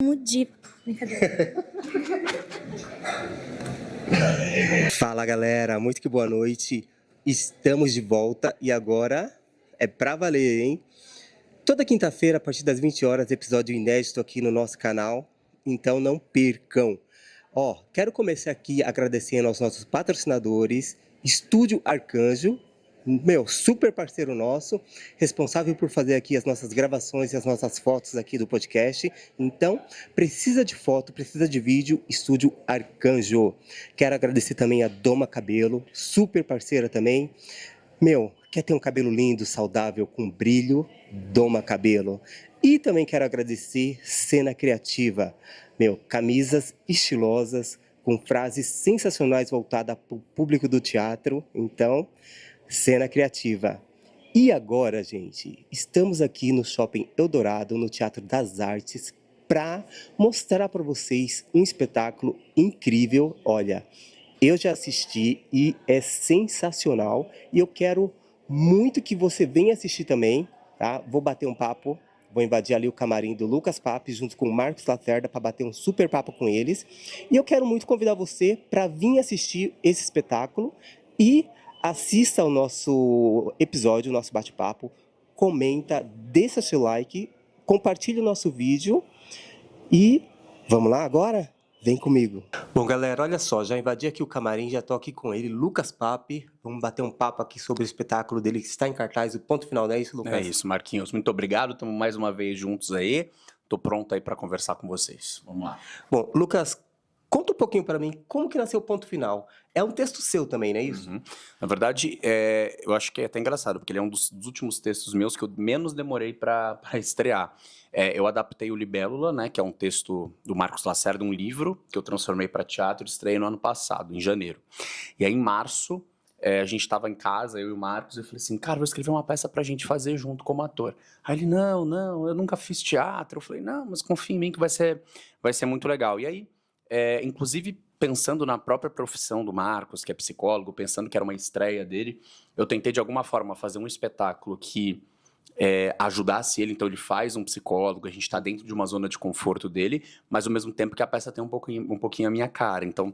De... Brincadeira. Fala galera, muito que boa noite. Estamos de volta e agora é pra valer, hein? Toda quinta-feira, a partir das 20 horas, episódio inédito aqui no nosso canal. Então não percam. Quero começar aqui agradecendo aos nossos patrocinadores, Estúdio Arcanjo, super parceiro nosso, responsável por fazer aqui as nossas gravações e as nossas fotos aqui do podcast. Então, precisa de foto, precisa de vídeo, Estúdio Arcanjo. Quero agradecer também a Doma Cabelo, super parceira também. Quer ter um cabelo lindo, saudável, com brilho? Doma Cabelo. E também quero agradecer Cena Criativa. Camisas estilosas, com frases sensacionais voltadas para o público do teatro. Então, Cena Criativa. E agora, gente, estamos aqui no Shopping Eldorado, no Teatro das Artes, para mostrar para vocês um espetáculo incrível. Olha, eu já assisti e é sensacional. E eu quero muito que você venha assistir também, tá? Vou bater um papo, vou invadir ali o camarim do Lucas Pape, junto com o Marcos Lacerda, para bater um super papo com eles. E eu quero muito convidar você para vir assistir esse espetáculo e assista ao nosso episódio, o nosso bate-papo, comenta, deixa seu like, compartilhe o nosso vídeo e vamos lá agora? Vem comigo. Bom, galera, olha só, já invadi aqui o camarim, já tô aqui com ele, Lucas Pape. Vamos bater um papo aqui sobre o espetáculo dele que está em cartaz, o Ponto Final, não é isso, Lucas? É isso, Marquinhos. Muito obrigado, estamos mais uma vez juntos aí. Tô pronto aí para conversar com vocês. Vamos lá. Bom, Lucas, conta um pouquinho para mim, como que nasceu o Ponto Final? É um texto seu também, não é isso? Uhum. Na verdade, eu acho que é até engraçado, porque ele é um dos últimos textos meus que eu menos demorei para estrear. Eu adaptei o Libélula, né, que é um texto do Marcos Lacerda, um livro que eu transformei para teatro e estreiei no ano passado, em janeiro. E aí, em março, a gente estava em casa, eu e o Marcos, e eu falei assim, cara, vou escrever uma peça pra gente fazer junto como ator. Aí ele, não, eu nunca fiz teatro. Eu falei, não, mas confia em mim que vai ser muito legal. E aí, inclusive, pensando na própria profissão do Marcos, que é psicólogo, pensando que era uma estreia dele, eu tentei de alguma forma fazer um espetáculo que ajudasse ele. Então ele faz um psicólogo, a gente está dentro de uma zona de conforto dele, mas ao mesmo tempo que a peça tem um pouquinho a minha cara. Então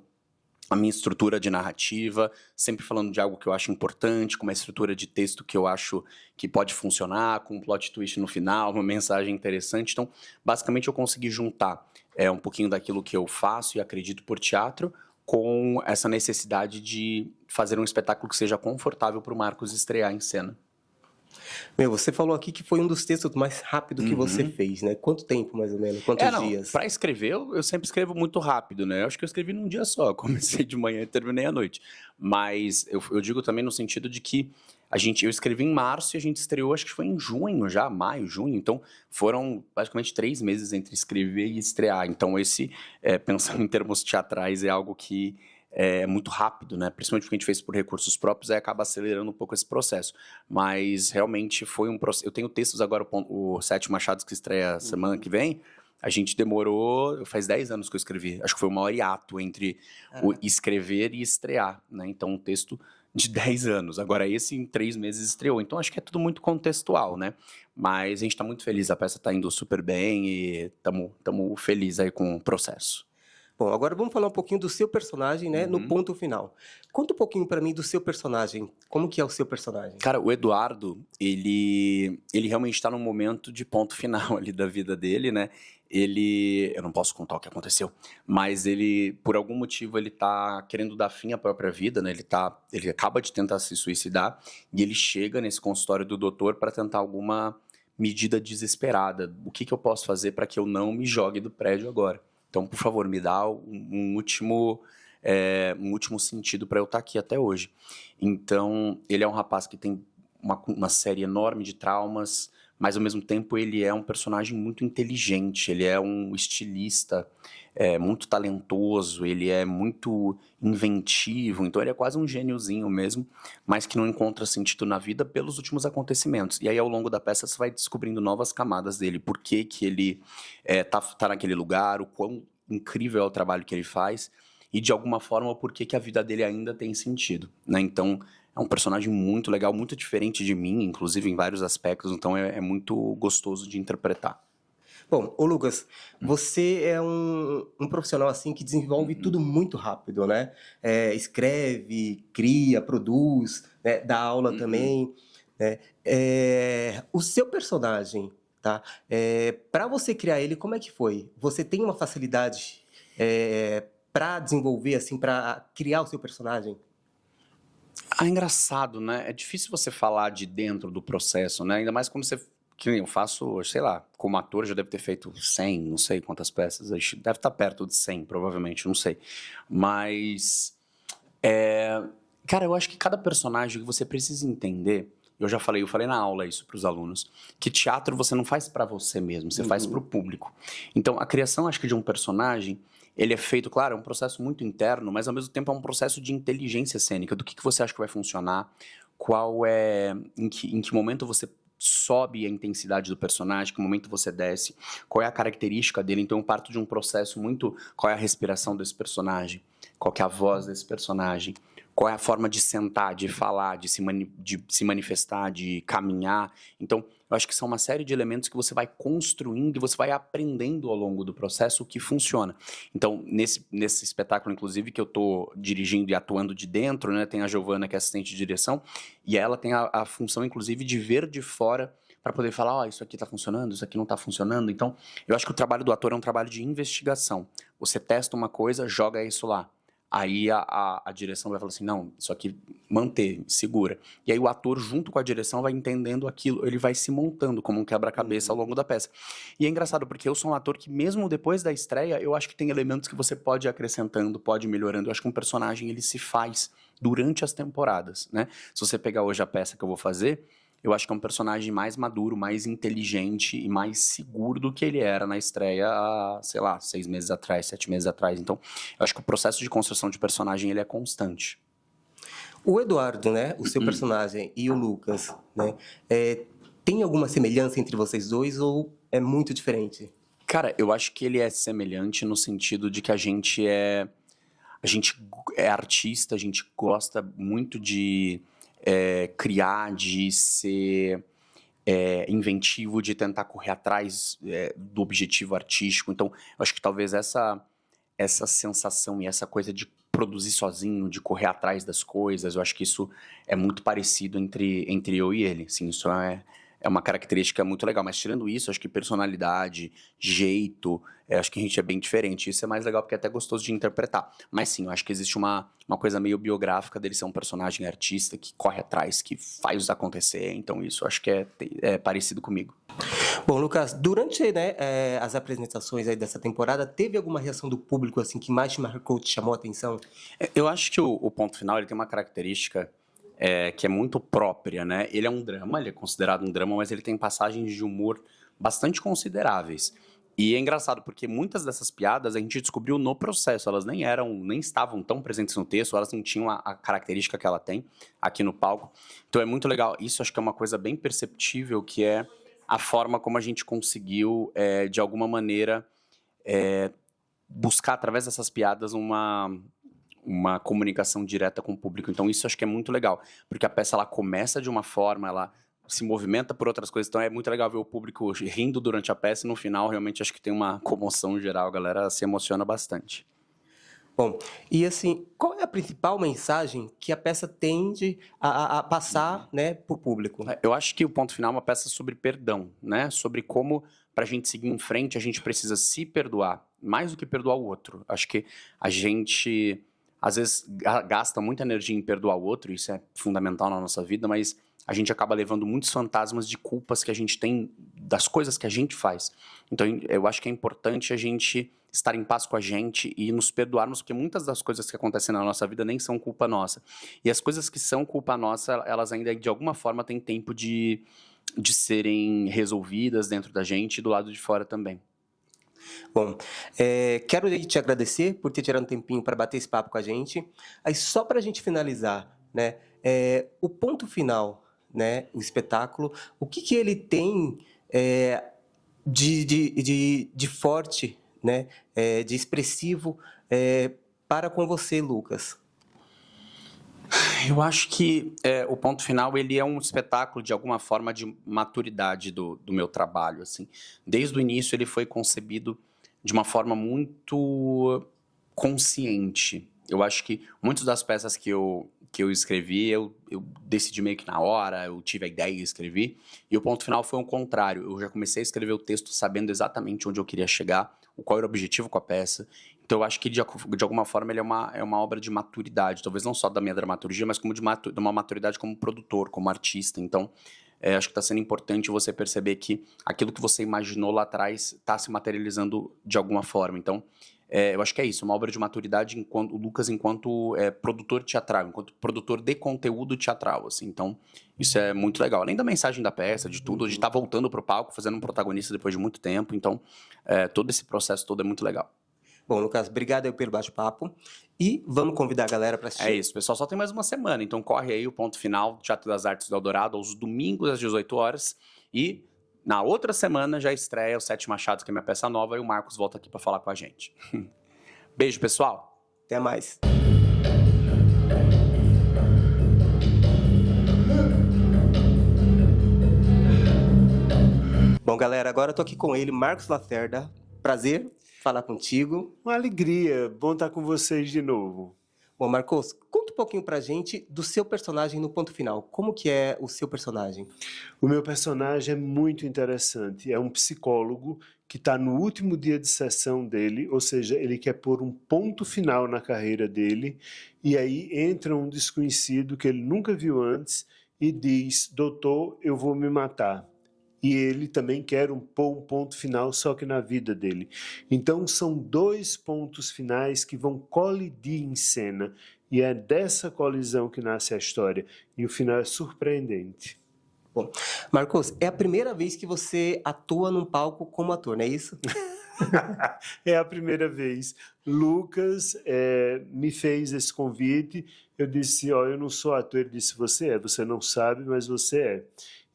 a minha estrutura de narrativa, sempre falando de algo que eu acho importante, com uma estrutura de texto que eu acho que pode funcionar, com um plot twist no final, uma mensagem interessante. Então, basicamente, eu consegui juntar um pouquinho daquilo que eu faço e acredito por teatro, com essa necessidade de fazer um espetáculo que seja confortável para o Marcos estrear em cena. Você falou aqui que foi um dos textos mais rápidos que você fez, né? Quanto tempo, mais ou menos? Quantos dias? Para escrever, eu sempre escrevo muito rápido, né? Eu acho que eu escrevi num dia só. Comecei de manhã e terminei à noite. Mas eu digo também no sentido de que eu escrevi em março e a gente estreou, acho que foi em junho já, maio, junho. Então, foram praticamente 3 meses entre escrever e estrear. Então, pensando em termos teatrais, é algo que é muito rápido, né? Principalmente porque a gente fez por recursos próprios, aí acaba acelerando um pouco esse processo. Mas realmente foi um processo. Eu tenho textos agora, o Sete Machados, que estreia semana que vem. A gente demorou, faz 10 anos que eu escrevi. Acho que foi o maior hiato entre o escrever e estrear, né? Então, um texto de 10 anos. Agora, esse em 3 meses estreou. Então, acho que é tudo muito contextual, né? Mas a gente tá muito feliz, a peça tá indo super bem e tamo feliz aí com o processo. Bom, agora vamos falar um pouquinho do seu personagem, né, no Ponto Final. Conta um pouquinho para mim do seu personagem. Como que é o seu personagem? Cara, o Eduardo, ele realmente está num momento de ponto final ali da vida dele, né? Eu não posso contar o que aconteceu, mas por algum motivo, ele tá querendo dar fim à própria vida, né? Ele acaba de tentar se suicidar e ele chega nesse consultório do doutor para tentar alguma medida desesperada. O que eu posso fazer para que eu não me jogue do prédio agora? Então, por favor, me dá um último sentido para eu estar aqui até hoje. Então, ele é um rapaz que tem uma série enorme de traumas, mas ao mesmo tempo ele é um personagem muito inteligente, ele é um estilista muito talentoso, ele é muito inventivo, então ele é quase um gêniozinho mesmo, mas que não encontra sentido na vida pelos últimos acontecimentos. E aí, ao longo da peça, você vai descobrindo novas camadas dele, por que ele tá naquele lugar, o quão incrível é o trabalho que ele faz, e de alguma forma por que a vida dele ainda tem sentido, né? Então, é um personagem muito legal, muito diferente de mim, inclusive em vários aspectos, então é muito gostoso de interpretar. Bom, ô Lucas, você é um profissional assim que desenvolve tudo muito rápido, né? Escreve, cria, produz, né? Dá aula também, né? O seu personagem, tá? Para você criar ele, como é que foi? Você tem uma facilidade para desenvolver, assim, para criar o seu personagem? Ah, engraçado, né? É difícil você falar de dentro do processo, né? Ainda mais quando você. Que nem eu faço, sei lá, como ator, já deve ter feito 100, não sei quantas peças. Acho que deve estar perto de 100, provavelmente, não sei. Mas. Cara, eu acho que cada personagem que você precisa entender. Eu falei na aula isso para os alunos, que teatro você não faz para você mesmo, você faz para o público. Então, a criação, acho que de um personagem, ele é feito, claro, é um processo muito interno, mas ao mesmo tempo é um processo de inteligência cênica, do que você acha que vai funcionar, em que momento você sobe a intensidade do personagem, que momento você desce, qual é a característica dele. Então, eu parto de um processo muito, qual é a respiração desse personagem, qual que é a voz desse personagem, qual é a forma de sentar, de falar, de se manifestar, de caminhar. Então, eu acho que são uma série de elementos que você vai construindo e você vai aprendendo ao longo do processo o que funciona. Então, nesse espetáculo, inclusive, que eu estou dirigindo e atuando de dentro, né, tem a Giovana, que é assistente de direção, e ela tem a função, inclusive, de ver de fora para poder falar, ó, isso aqui está funcionando, isso aqui não está funcionando. Então, eu acho que o trabalho do ator é um trabalho de investigação. Você testa uma coisa, joga isso lá. Aí a direção vai falar assim, não, isso aqui manter, segura. E aí o ator, junto com a direção, vai entendendo aquilo, ele vai se montando como um quebra-cabeça ao longo da peça. E é engraçado, porque eu sou um ator que, mesmo depois da estreia, eu acho que tem elementos que você pode ir acrescentando, pode ir melhorando. Eu acho que um personagem, ele se faz durante as temporadas, né? Se você pegar hoje a peça que eu vou fazer, eu acho que é um personagem mais maduro, mais inteligente e mais seguro do que ele era na estreia há, sei lá, 6 meses atrás, 7 meses atrás. Então, eu acho que o processo de construção de personagem, ele é constante. O Eduardo, né, o seu personagem, e o Lucas, né, tem alguma semelhança entre vocês dois ou é muito diferente? Cara, eu acho que ele é semelhante no sentido de que a gente é artista, a gente gosta muito de criar, de ser inventivo, de tentar correr atrás do objetivo artístico. Então, eu acho que talvez essa sensação e essa coisa de produzir sozinho, de correr atrás das coisas, eu acho que isso é muito parecido entre eu e ele. Assim, isso é uma característica muito legal. Mas tirando isso, acho que personalidade, jeito, acho que a gente é bem diferente. Isso é mais legal porque é até gostoso de interpretar. Mas sim, eu acho que existe uma coisa meio biográfica dele ser um personagem artista que corre atrás, que faz acontecer. Então isso eu acho que é parecido comigo. Bom, Lucas, durante, né, as apresentações aí dessa temporada, teve alguma reação do público assim que mais te marcou, te chamou a atenção? Eu acho que o Ponto Final ele tem uma característica que é muito própria, né? Ele é um drama, ele é considerado um drama, mas ele tem passagens de humor bastante consideráveis. E é engraçado, porque muitas dessas piadas a gente descobriu no processo, elas nem estavam tão presentes no texto, elas não tinham a característica que ela tem aqui no palco. Então é muito legal, isso acho que é uma coisa bem perceptível, que é a forma como a gente conseguiu, de alguma maneira, buscar através dessas piadas uma comunicação direta com o público. Então isso acho que é muito legal, porque a peça ela começa de uma forma, ela se movimenta por outras coisas, então é muito legal ver o público rindo durante a peça e no final realmente acho que tem uma comoção geral, a galera se emociona bastante. Bom, e assim, qual é a principal mensagem que a peça tende a passar, né, para o público? Eu acho que o Ponto Final é uma peça sobre perdão, né? Sobre como, para a gente seguir em frente, a gente precisa se perdoar, mais do que perdoar o outro. Acho que a gente, às vezes, gasta muita energia em perdoar o outro, isso é fundamental na nossa vida, mas a gente acaba levando muitos fantasmas de culpas que a gente tem das coisas que a gente faz. Então, eu acho que é importante a gente estar em paz com a gente e nos perdoarmos, porque muitas das coisas que acontecem na nossa vida nem são culpa nossa. E as coisas que são culpa nossa, elas ainda, de alguma forma, têm tempo de serem resolvidas dentro da gente e do lado de fora também. Bom, quero te agradecer por ter tirado um tempinho para bater esse papo com a gente. Aí, só para a gente finalizar, né, o ponto final, né, o espetáculo, o que ele tem de forte, né, de expressivo para com você, Lucas? Eu acho que o Ponto Final ele é um espetáculo, de alguma forma, de maturidade do meu trabalho. Assim. Desde o início, ele foi concebido de uma forma muito consciente. Eu acho que muitas das peças que eu escrevi, eu decidi meio que na hora, eu tive a ideia e escrevi. E o Ponto Final foi o contrário. Eu já comecei a escrever o texto sabendo exatamente onde eu queria chegar, qual era o objetivo com a peça. Então, eu acho que, de alguma forma, ele é uma obra de maturidade. Talvez não só da minha dramaturgia, mas como de uma maturidade como produtor, como artista. Então, acho que está sendo importante você perceber que aquilo que você imaginou lá atrás está se materializando de alguma forma. Então, eu acho que é isso, uma obra de maturidade enquanto o Lucas enquanto produtor teatral, enquanto produtor de conteúdo teatral, assim. Então, isso é muito legal. Além da mensagem da peça, de tudo, de estar voltando pro palco, fazendo um protagonista depois de muito tempo. Então, todo esse processo todo é muito legal. Bom, Lucas, obrigado aí pelo bate-papo. E vamos convidar a galera para assistir. É isso, pessoal. Só tem mais uma semana, então corre aí o Ponto Final, Teatro das Artes do Eldorado, aos domingos às 18 horas. E na outra semana já estreia o Sete Machados, que é minha peça nova, e o Marcos volta aqui para falar com a gente. Beijo, pessoal. Até mais. Bom, galera, agora eu tô aqui com ele, Marcos Lacerda. Prazer falar contigo. Uma alegria, bom estar com vocês de novo. Bom, Marcos, conta um pouquinho pra gente do seu personagem no Ponto Final. Como que é o seu personagem? O meu personagem é muito interessante. É um psicólogo que está no último dia de sessão dele, ou seja, ele quer pôr um ponto final na carreira dele, e aí entra um desconhecido que ele nunca viu antes e diz: doutor, eu vou me matar. E ele também quer pôr um ponto final, só que na vida dele. Então são dois pontos finais que vão colidir em cena, e é dessa colisão que nasce a história, e o final é surpreendente. Bom, Marcos, é a primeira vez que você atua num palco como ator, não é isso? É a primeira vez. Lucas me fez esse convite, eu disse: ó, eu não sou ator. Ele disse: você não sabe, mas você é.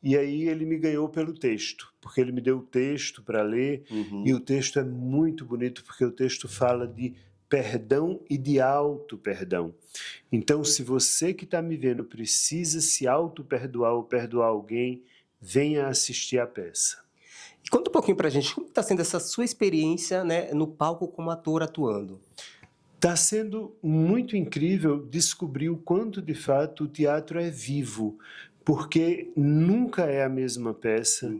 E aí ele me ganhou pelo texto, porque ele me deu o texto para ler, e o texto é muito bonito, porque o texto fala de perdão e de auto-perdão. Então, se você que está me vendo precisa se auto-perdoar ou perdoar alguém, venha assistir a peça. E conta um pouquinho pra gente, como está sendo essa sua experiência, né, no palco como ator atuando? Está sendo muito incrível descobrir o quanto, de fato, o teatro é vivo, porque nunca é a mesma peça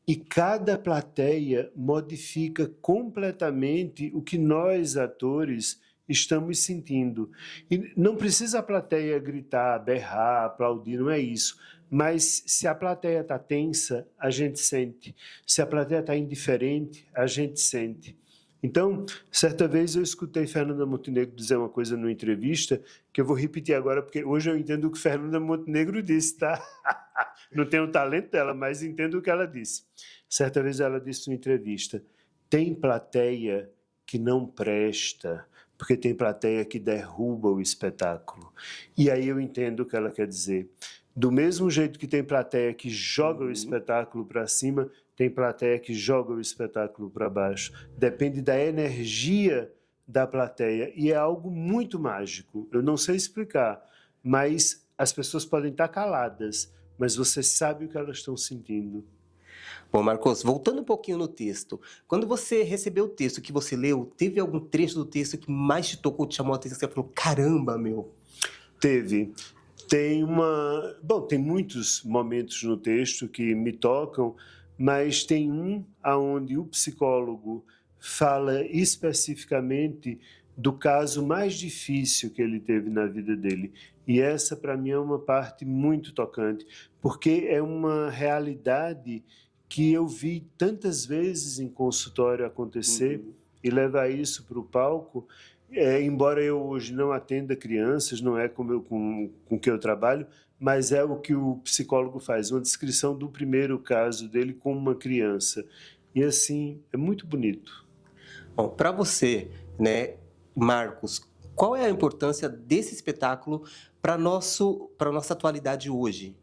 e cada plateia modifica completamente o que nós, atores, estamos sentindo. E não precisa a plateia gritar, berrar, aplaudir, não é isso. Mas se a plateia está tensa, a gente sente. Se a plateia está indiferente, a gente sente. Então, certa vez eu escutei Fernanda Montenegro dizer uma coisa numa entrevista, que eu vou repetir agora, porque hoje eu entendo o que Fernanda Montenegro disse, tá? Não tenho o talento dela, mas entendo o que ela disse. Certa vez ela disse numa entrevista: tem plateia que não presta, porque tem plateia que derruba o espetáculo. E aí eu entendo o que ela quer dizer. Do mesmo jeito que tem plateia que joga o espetáculo para cima, tem plateia que joga o espetáculo para baixo. Depende da energia da plateia. E é algo muito mágico. Eu não sei explicar, mas as pessoas podem estar caladas, mas você sabe o que elas estão sentindo. Bom, Marcos, voltando um pouquinho no texto, quando você recebeu o texto que você leu, teve algum trecho do texto que mais te tocou, te chamou a atenção, que você falou: caramba, meu? Teve. Tem muitos momentos no texto que me tocam, mas tem um onde o psicólogo fala especificamente do caso mais difícil que ele teve na vida dele. E essa, para mim, é uma parte muito tocante, porque é uma realidade que eu vi tantas vezes em consultório acontecer, e levar isso para o palco. Embora eu hoje não atenda crianças, não é com que eu trabalho, mas é o que o psicólogo faz, uma descrição do primeiro caso dele com uma criança. E assim, é muito bonito. Bom, para você, né, Marcos, qual é a importância desse espetáculo para nossa atualidade hoje?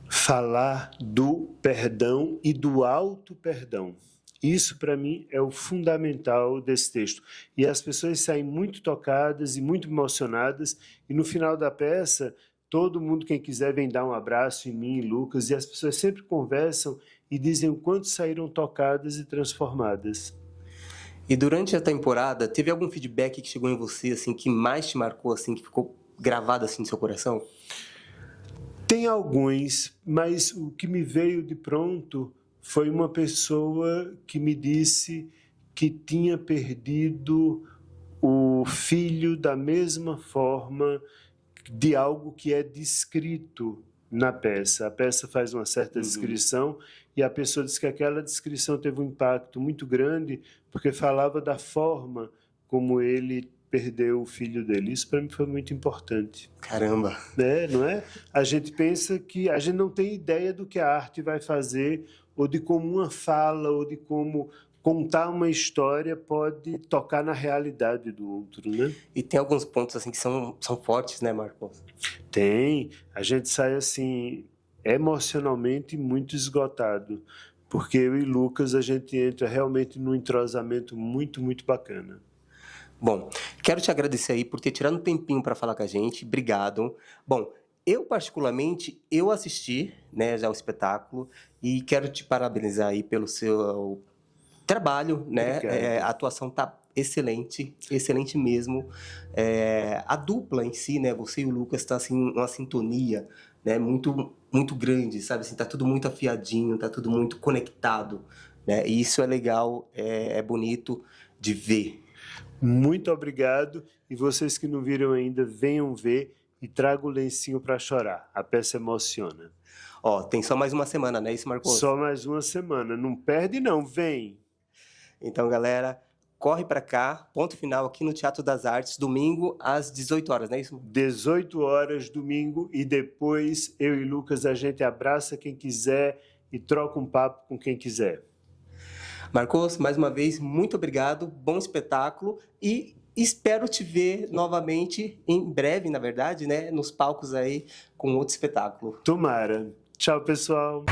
Falar do perdão e do auto-perdão. Isso, para mim, é o fundamental desse texto. E as pessoas saem muito tocadas e muito emocionadas, e no final da peça, todo mundo, quem quiser, vem dar um abraço em mim e Lucas, e as pessoas sempre conversam e dizem o quanto saíram tocadas e transformadas. E durante a temporada, teve algum feedback que chegou em você, assim, que mais te marcou, assim, que ficou gravado, assim, no seu coração? Tem alguns, mas o que me veio de pronto foi uma pessoa que me disse que tinha perdido o filho da mesma forma de algo que é descrito na peça. A peça faz uma certa descrição e a pessoa diz que aquela descrição teve um impacto muito grande porque falava da forma como ele perdeu o filho dele. Isso para mim foi muito importante. Caramba! Não é? A gente pensa que a gente não tem ideia do que a arte vai fazer ou de como uma fala ou de como contar uma história pode tocar na realidade do outro, né? E tem alguns pontos, assim, que são fortes, né, Marcos? Tem. A gente sai, assim, emocionalmente muito esgotado, porque eu e Lucas, a gente entra realmente num entrosamento muito, muito bacana. Bom, quero te agradecer aí por ter tirado um tempinho para falar com a gente. Obrigado. Bom, eu particularmente, eu assisti, né, já o espetáculo e quero te parabenizar aí pelo seu trabalho, né? A atuação tá excelente, excelente mesmo. A dupla em si, né, você e o Lucas tá assim uma sintonia, né, muito muito grande, sabe? Assim, tá tudo muito afiadinho, tá tudo muito conectado, né? E isso é legal, é bonito de ver. Muito obrigado. E vocês que não viram ainda, venham ver e tragam o lencinho para chorar. A peça emociona. Ó, tem só mais uma semana, né, isso, Marcos? Só mais uma semana. Não perde não, vem! Então, galera, corre para cá. Ponto final aqui no Teatro das Artes, domingo às 18 horas, não é isso? 18 horas, domingo, e depois eu e Lucas, a gente abraça quem quiser e troca um papo com quem quiser. Marcos, mais uma vez, muito obrigado, bom espetáculo e espero te ver novamente em breve, na verdade, né, nos palcos aí com outro espetáculo. Tomara. Tchau, pessoal.